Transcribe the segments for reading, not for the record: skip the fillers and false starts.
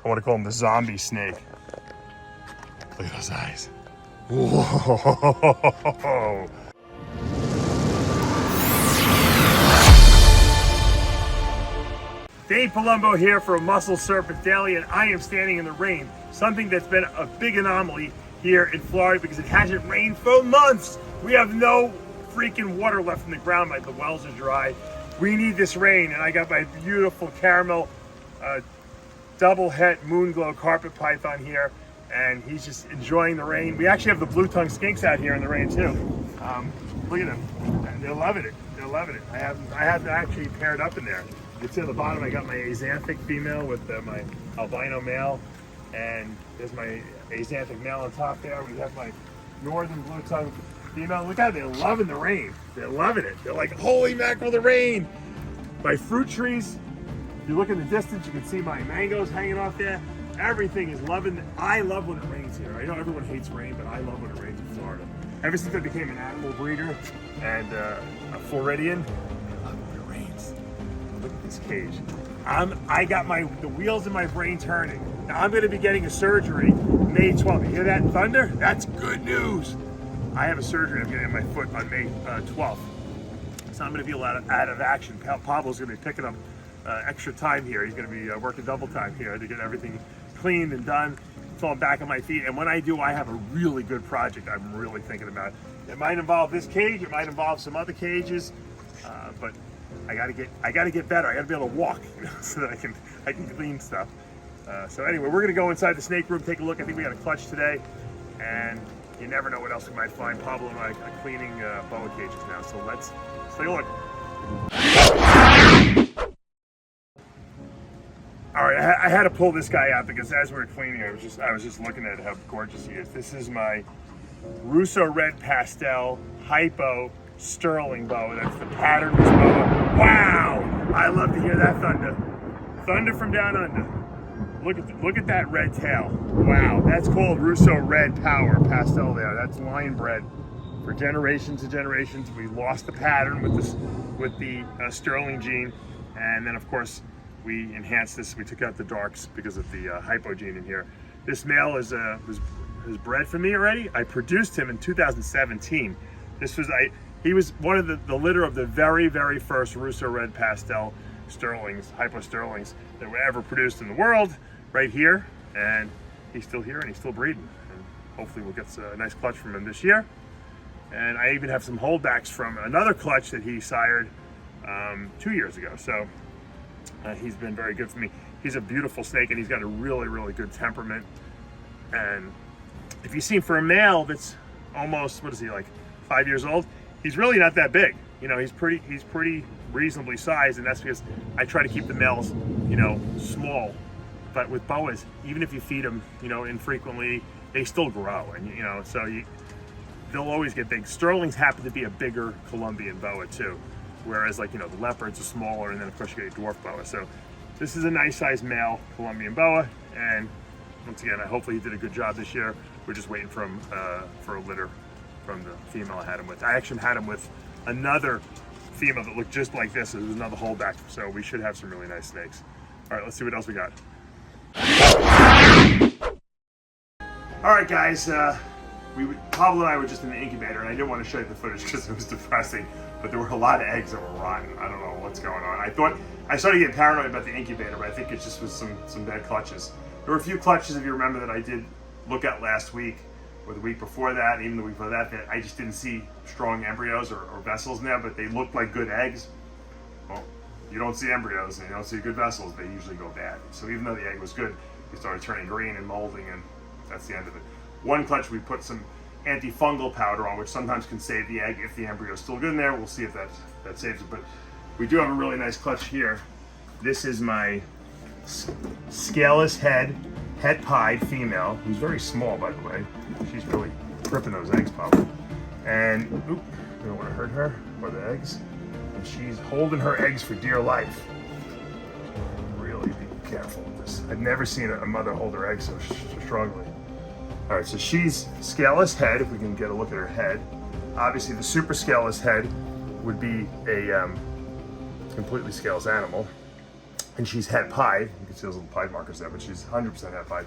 I want to call him the zombie snake. Look at those eyes. Whoa. Dave Palumbo here for Muscle Serpents Daily, and I am standing in the rain. Something that's been a big anomaly here in Florida because it hasn't rained for months. We have no freaking water left in the ground. The wells are dry. We need this rain, and I got my beautiful caramel double het moon glow carpet python here, and he's just enjoying the rain. We actually have the blue-tongued skinks out here in the rain too. Look at them. They're loving it. They're loving it. I have actually paired up in there. You can see on the bottom I got my axanthic female with my albino male, and there's my axanthic male on top there. We have my northern blue-tongued female. Look at it, they're loving the rain. They're loving it. They're like, holy mackerel, the rain. My fruit trees, if you look in the distance, you can see my mangoes hanging off there. Everything is loving it. I love when it rains here. I know everyone hates rain, but I love when it rains in Florida. Ever since I became an animal breeder and a Floridian, I love when it rains. Look at this cage. I got the wheels in my brain turning. Now I'm going to be getting a surgery May 12th. You hear that thunder? That's good news. I have a surgery I'm getting in my foot on May 12th. So I'm going to be out of action. Pablo's going to be picking up extra time here. He's going to be working double time here to get everything cleaned and done. So I'm back on my feet. And when I do, I have a really good project I'm really thinking about. It might involve this cage. It might involve some other cages. But I gotta get better. I gotta be able to walk, so that I can clean stuff. So anyway, we're gonna go inside the snake room, take a look. I think we got a clutch today, and you never know what else we might find. Pablo and I are cleaning boa cages now, so let's take a look. All right, I had to pull this guy out because as we were cleaning, I was just looking at how gorgeous he is. This is my Russo Red Pastel Hypo Sterling boa. That's the patternless boa. Wow! I love to hear that thunder. Thunder from down under. Look at that red tail. Wow, that's called Russo Red Power Pastel there. That's lion bred for generations and generations. We lost the pattern with the Sterling gene, and then of course we enhanced this. We took out the darks because of the hypo gene in here. This male was bred for me already. I produced him in 2017. He was one of the litter of the very, very first Russo Red Pastel Sterlings, Hypo Sterlings that were ever produced in the world, right here. And he's still here and he's still breeding. And hopefully we'll get a nice clutch from him this year. And I even have some holdbacks from another clutch that he sired 2 years ago. So he's been very good for me. He's a beautiful snake and he's got a really, really good temperament. And if you see him for a male that's almost, what is he, like 5 years old? He's really not that big. You know, he's pretty reasonably sized, and that's because I try to keep the males, you know, small. But with boas, even if you feed them, you know, infrequently, they still grow, and you know, so they'll always get big. Sterlings happen to be a bigger Colombian boa too, whereas like, you know, the leopards are smaller, and then of course you get a dwarf boa. So this is a nice sized male Colombian boa, and once again, hopefully he did a good job this year. We're just waiting for him for a litter from the female I had him with. I actually had him with another female that looked just like this. It was another holdback, so we should have some really nice snakes. All right, let's see what else we got. All right, guys, Pablo and I were just in the incubator, and I didn't want to show you the footage because it was depressing, but there were a lot of eggs that were rotten. I don't know what's going on. I started getting paranoid about the incubator, but I think it just was some bad clutches. There were a few clutches, if you remember, that I did look at last week, or the week before that, even the week before that I just didn't see strong embryos or vessels in there, but they looked like good eggs. Well, you don't see embryos and you don't see good vessels, they usually go bad. So even though the egg was good, it started turning green and molding, and that's the end of it. One clutch we put some antifungal powder on, which sometimes can save the egg if the embryo is still good in there. We'll see if that saves it, but we do have a really nice clutch here. This is my Scaleless het pied female, who's very small, by the way. She's really ripping those eggs, probably. And, oop, we don't want to hurt her or the eggs. And she's holding her eggs for dear life. Really be careful with this. I've never seen a mother hold her eggs so strongly. All right, so she's scaleless head, if we can get a look at her head. Obviously, the super scaleless head would be a completely scaleless animal. and she's het pied. You can see those little pied markers there, but she's 100% het pied.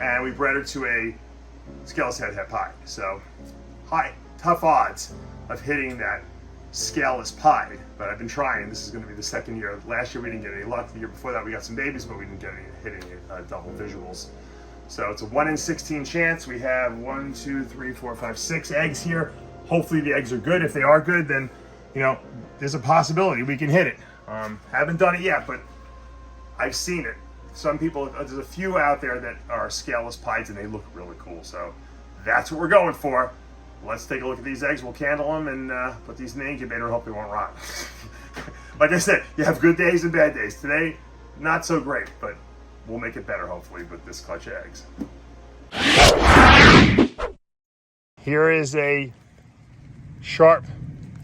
And we bred her to a scaleless het pied. So tough odds of hitting that scaleless pied, but I've been trying. This is going to be the second year. Last year we didn't get any luck. The year before that we got some babies, but we didn't hit any double visuals. So it's a 1 in 16 chance. We have 1, 2, 3, 4, 5, 6 eggs here. Hopefully the eggs are good. If they are good, then there's a possibility we can hit it. Haven't done it yet, but I've seen it. Some people, there's a few out there that are scaleless pieds and they look really cool. So that's what we're going for. Let's take a look at these eggs. We'll candle them and put these in the incubator and hope they won't rot. Like I said, you have good days and bad days. Today, not so great, but we'll make it better hopefully with this clutch of eggs. Here is a sharp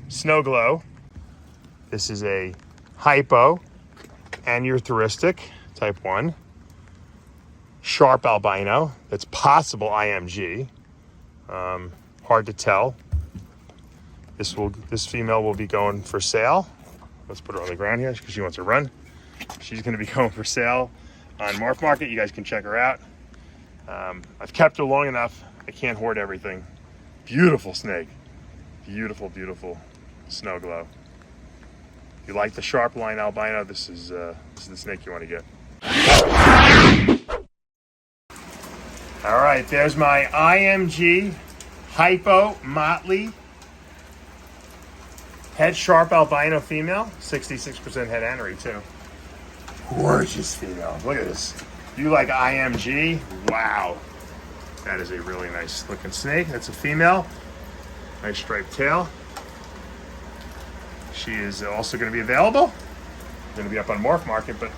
snow glow. This is a hypo aneurystic type 1. Sharp albino. That's possible IMG. Hard to tell. This female will be going for sale. Let's put her on the ground here because she wants to run. She's going to be going for sale on Morph Market. You guys can check her out. I've kept her long enough. I can't hoard everything. Beautiful snake. Beautiful, beautiful snow glow. If you like the sharp line albino, this is the snake you want to get. All right, there's my IMG hypo motley head sharp albino female, 66% head anery too. Gorgeous female. Look at this. You like IMG? Wow. That is a really nice looking snake. That's a female. Nice striped tail. She is also going to be available. Going to be up on Morph Market, but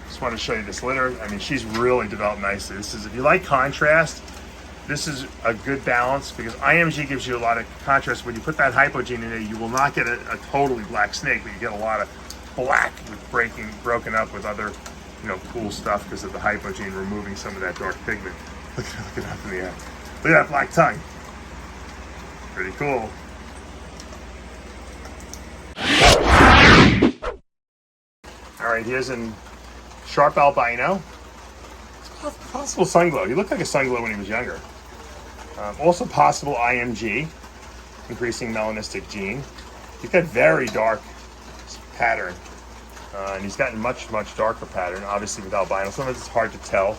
just wanted to show you this litter. I mean, she's really developed nicely. This is, if you like contrast, this is a good balance because IMG gives you a lot of contrast. When you put that hypogene in there, you will not get a totally black snake, but you get a lot of black with broken up with other, cool stuff because of the hypogene removing some of that dark pigment. Look at it up in the air. Look at that black tongue. Pretty cool. All right, here's a sharp albino. It's possible sunglow. He looked like a sunglow when he was younger. Also possible IMG, increasing melanistic gene. He's got very dark pattern, and he's gotten much, much darker pattern, obviously with albino. Sometimes it's hard to tell.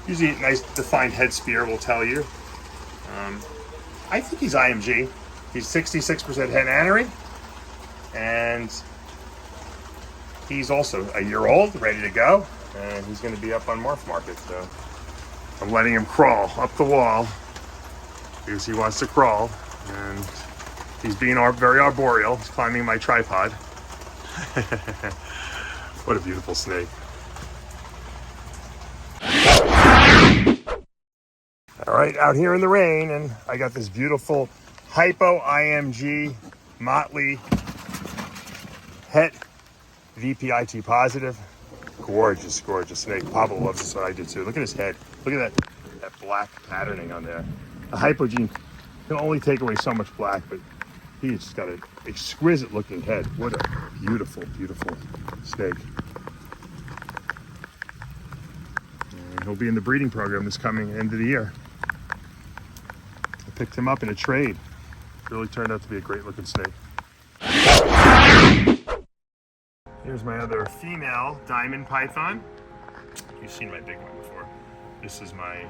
Usually a nice defined head spear will tell you. I think he's IMG. He's 66% head anery, and he's also a year old, ready to go, and he's going to be up on Morph Market. So I'm letting him crawl up the wall because he wants to crawl, and he's being very arboreal. He's climbing my tripod. What a beautiful snake. All right, out here in the rain, and I got this beautiful hypo IMG motley het VPIT positive. Gorgeous, gorgeous snake. Pablo loves this, I did too. Look at his head. Look at that black patterning on there. The hypogene can only take away so much black, but he's just got an exquisite looking head. What a beautiful, beautiful snake. And he'll be in the breeding program this coming end of the year. I picked him up in a trade. Really turned out to be a great looking snake. Here's my other female diamond python. You've seen my big one before. This is my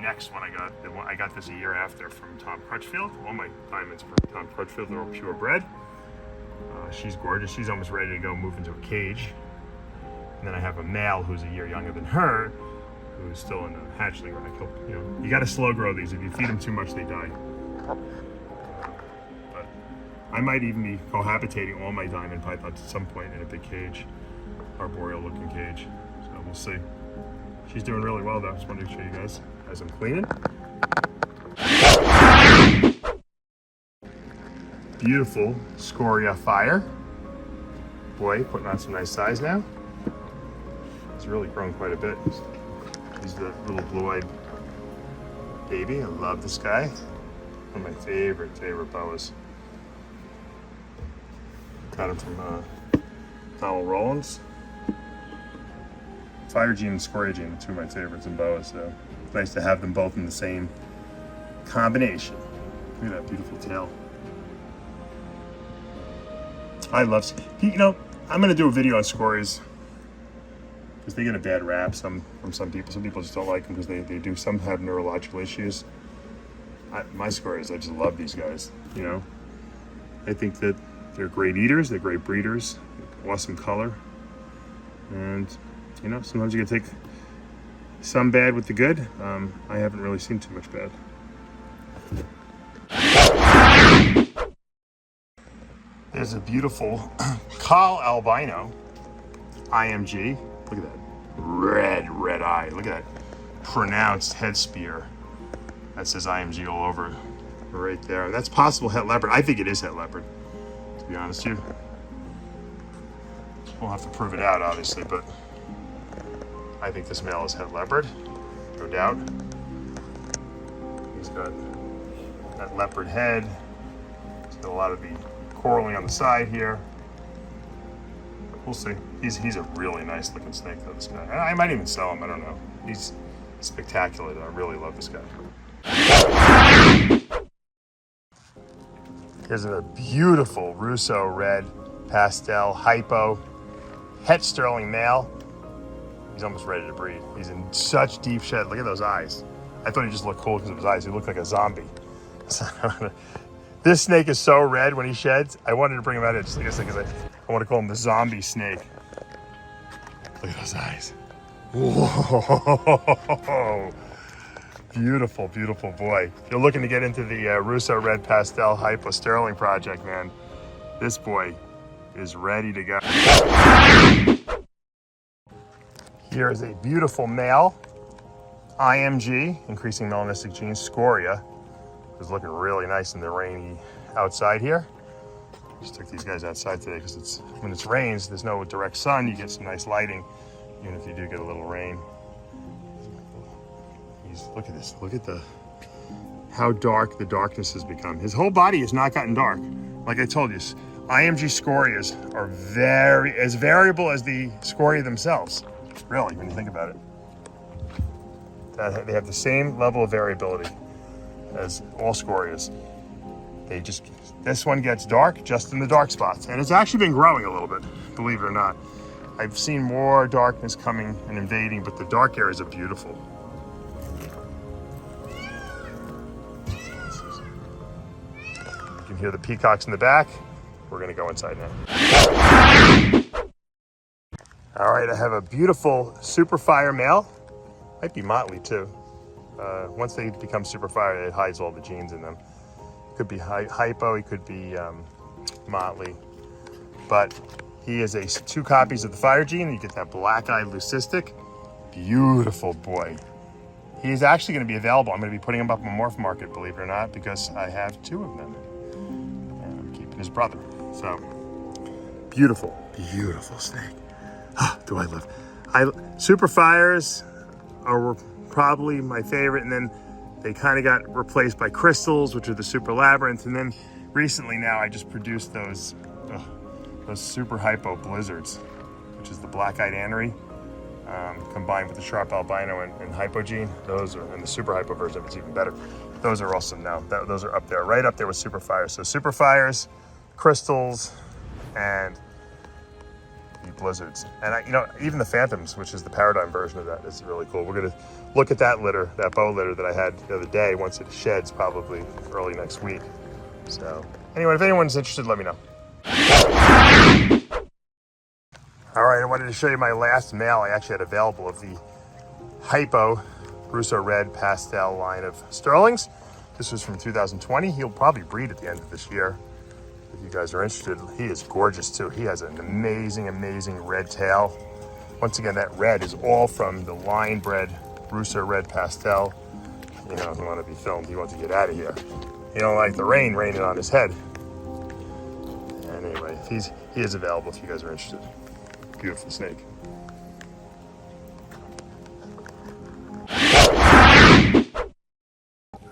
next one I got. I got this a year after from Tom Crutchfield. All my diamonds from Tom Crutchfield are all purebred. She's gorgeous. She's almost ready to go move into a cage. And then I have a male who's a year younger than her, who's still in the hatchling rack. You got to slow grow these. If you feed them too much, they die. But I might even be cohabitating all my diamond pythons at some point in a big cage, arboreal looking cage. So we'll see. She's doing really well though. Just wanted to show you guys as I'm cleaning. Beautiful Scoria fire. Boy, putting on some nice size now. He's really grown quite a bit. He's the little blue-eyed baby. I love this guy. One of my favorite boas. Got him from Donald Rollins. Fire Gene and Scoria Gene are two of my favorites in boas, so it's nice to have them both in the same combination. Look at that beautiful tail. I love, you know, I'm going to do a video on Scorias because they get a bad rap from some people. Some people just don't like them because they do. Some have neurological issues. My Scorias, I just love these guys, you know. I think that they're great eaters, they're great breeders, awesome color. And, you know, sometimes you can take some bad with the good. I haven't really seen too much bad. There's a beautiful Cal albino IMG. Look at that red eye. Look at that pronounced head spear. That says IMG all over right there. That's possible het leopard. I think it is het leopard, to be honest with you. We'll have to prove it out, obviously, but I think this male is het leopard, no doubt. He's got that leopard head. He's got a lot of the coralling on the side here. We'll see. He's a really nice looking snake, though, this guy. I might even sell him, I don't know. He's spectacular, though. I really love this guy. Here's a beautiful Russo red pastel hypo het sterling male. He's almost ready to breed. He's in such deep shed. Look at those eyes. I thought he just looked cool because of his eyes. He looked like a zombie. This snake is so red when he sheds. I wanted to bring him out here just like I said because I want to call him the zombie snake. Look at those eyes. Whoa. Beautiful, beautiful boy. If you're looking to get into the Russo Red Pastel Hypo Sterling project, man, this boy is ready to go. Here is a beautiful male IMG, increasing melanistic gene, Scoria. It's looking really nice in the rainy outside here. Just took these guys outside today because when it rains, there's no direct sun. You get some nice lighting, even if you do get a little rain. Look at this. Look at how dark the darkness has become. His whole body has not gotten dark. Like I told you, IMG Scorias are as variable as the Scoria themselves. Really, when you think about it. They have the same level of variability as all Scorias. This one gets dark just in the dark spots. And it's actually been growing a little bit, believe it or not. I've seen more darkness coming and invading, but the dark areas are beautiful. You can hear the peacocks in the back. We're gonna go inside now. All right, I have a beautiful super fire male. Might be motley too. Once they become super fire, it hides all the genes in them. Could be hypo, he could be motley. But he is 2 copies of the fire gene. You get that black-eyed leucistic. Beautiful boy. He's actually gonna be available. I'm gonna be putting him up on Morph Market, believe it or not, because I have 2 of them. And I'm keeping his brother. So, beautiful, beautiful snake. Do I love super fires are probably my favorite, and then they kind of got replaced by crystals, which are the super labyrinth, and then recently now I just produced those super hypo blizzards, which is the black-eyed anery combined with the sharp albino and hypogene. Those are, and the super hypo version of it's even better. Those are awesome now. Those are up there, right up there with super fires. So super fires, crystals, and the blizzards. And even the phantoms, which is the paradigm version of that, is really cool. We're gonna look at that litter, that bow litter that I had the other day, once it sheds, probably early next week. So anyway, if anyone's interested, let me know. All right, I wanted to show you my last male I actually had available of the Hypo Russo Red Pastel line of Sterlings. This was from 2020. He'll probably breed at the end of this year. If you guys are interested, he is gorgeous too. He has an amazing, amazing red tail. Once again, that red is all from the line bred Russo Red Pastel. He doesn't want to be filmed. He wants to get out of here. He don't like the rain raining on his head. And anyway, he is available if you guys are interested. Beautiful snake.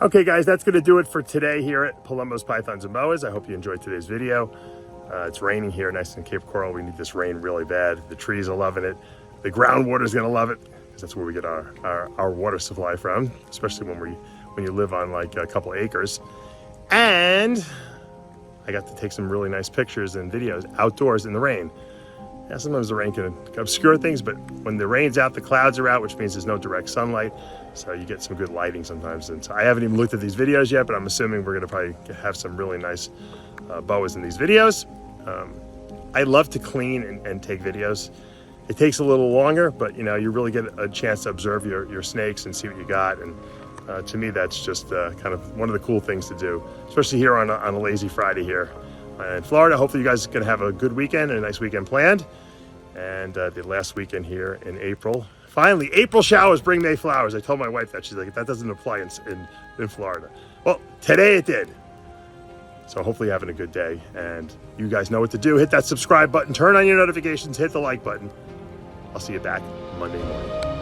Okay guys, that's gonna do it for today here at Palumbo's Pythons and Boas. I hope you enjoyed today's video. It's raining here, nice in Cape Coral. We need this rain really bad. The trees are loving it. The groundwater is going to love it, because that's where we get our water supply from, especially when you live on like a couple acres. And I got to take some really nice pictures and videos outdoors in the rain. Yeah, sometimes the rain can obscure things, but when the rain's out, the clouds are out, which means there's no direct sunlight, so you get some good lighting sometimes. And so I haven't even looked at these videos yet, but I'm assuming we're gonna probably have some really nice boas in these videos. I love to clean and take videos. It takes a little longer, but you really get a chance to observe your snakes and see what you got. And to me, that's just kind of one of the cool things to do, especially here on a lazy Friday here in Florida. Hopefully you guys are gonna have a good weekend and a nice weekend planned. And the last weekend here in April. Finally, April showers bring May flowers. I told my wife that. She's like, that doesn't apply in Florida. Well, today it did. So hopefully you're having a good day, and you guys know what to do. Hit that subscribe button, turn on your notifications, hit the like button. I'll see you back Monday morning.